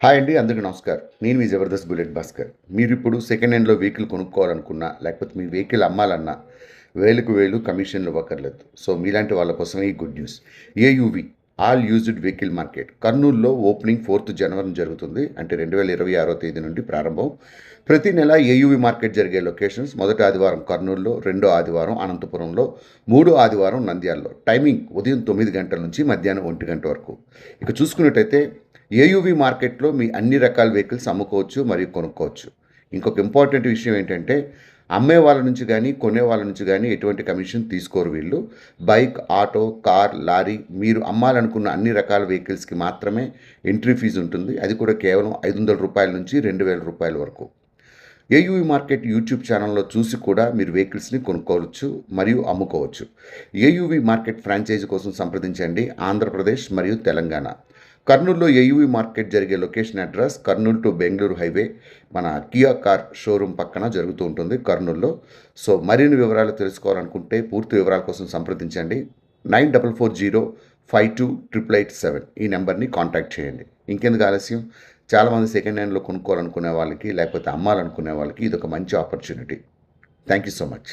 Hi అండి, అందరికీ నమస్కారం. నేను మీ జబర్దస్త్ బుల్లెట్ భాస్కర్. మీరిప్పుడు సెకండ్ హ్యాండ్‌లో వెహికల్ కొనుక్కోవాలనుకున్నా, లేకపోతే మీ వెహికల్ అమ్మాలన్నా, వేలకు వేలు కమిషన్లు ఇవ్వక్కర్లేదు. సో, మీలాంటి వాళ్ళ కోసమే ఈ good news. AUV all used vehicle market కర్నూలులో ఓపెనింగ్ 4th జనవరిన జరుగుతుంది. అంటే 2026వ తేదీ నుండి ప్రారంభం. ప్రతి నెల ఏయూవీ మార్కెట్ జరిగే లొకేషన్స్: మొదటి ఆదివారం కర్నూలులో, రెండో ఆదివారం అనంతపురంలో, మూడో ఆదివారం నంద్యాలలో. టైమింగ్ ఉదయం 9 గంటల నుంచి మధ్యాహ్నం 1 గంట వరకు. ఇక చూసుకున్నట్టయితే ఏయూవీ మార్కెట్లో మీ అన్ని రకాల వెహికల్స్ అమ్ముకోవచ్చు మరియు కొనుక్కోవచ్చు. ఇంకొక ఇంపార్టెంట్ విషయం ఏంటంటే, అమ్మే వాళ్ళ నుంచి కానీ, కొనే వాళ్ళ నుంచి కానీ ఎటువంటి కమిషన్ తీసుకోరు వీళ్ళు. బైక్, ఆటో, కార్, లారీ మీరు అమ్మాలనుకున్న అన్ని రకాల వెహికల్స్కి మాత్రమే ఎంట్రీ ఫీజు ఉంటుంది. అది కూడా కేవలం రూ. 500 నుంచి రూ. 2000 వరకు. ఏయూవీ మార్కెట్ యూట్యూబ్ ఛానల్లో చూసి కూడా మీరు వెహికల్స్ని కొనుక్కోవచ్చు మరియు అమ్ముకోవచ్చు. ఏయూవీ మార్కెట్ ఫ్రాంచైజీ కోసం సంప్రదించండి. ఆంధ్రప్రదేశ్ మరియు తెలంగాణ. కర్నూలులో ఏయూవీ మార్కెట్ జరిగే location address Kurnool to Bengaluru highway, మన కియా కార్ షోరూమ్ పక్కన జరుగుతూ ఉంటుంది కర్నూలులో. సో, మరిన్ని వివరాలు తెలుసుకోవాలనుకుంటే పూర్తి వివరాల కోసం సంప్రదించండి. 9440528887 ఈ నెంబర్ని కాంటాక్ట్ చేయండి. ఇంకెందుకు ఆలస్యం? చాలామంది సెకండ్ హ్యాండ్లో కొనుక్కోవాలనుకునే వాళ్ళకి, లేకపోతే అమ్మాలనుకునే వాళ్ళకి ఇదొక మంచి opportunity. Thank you so much.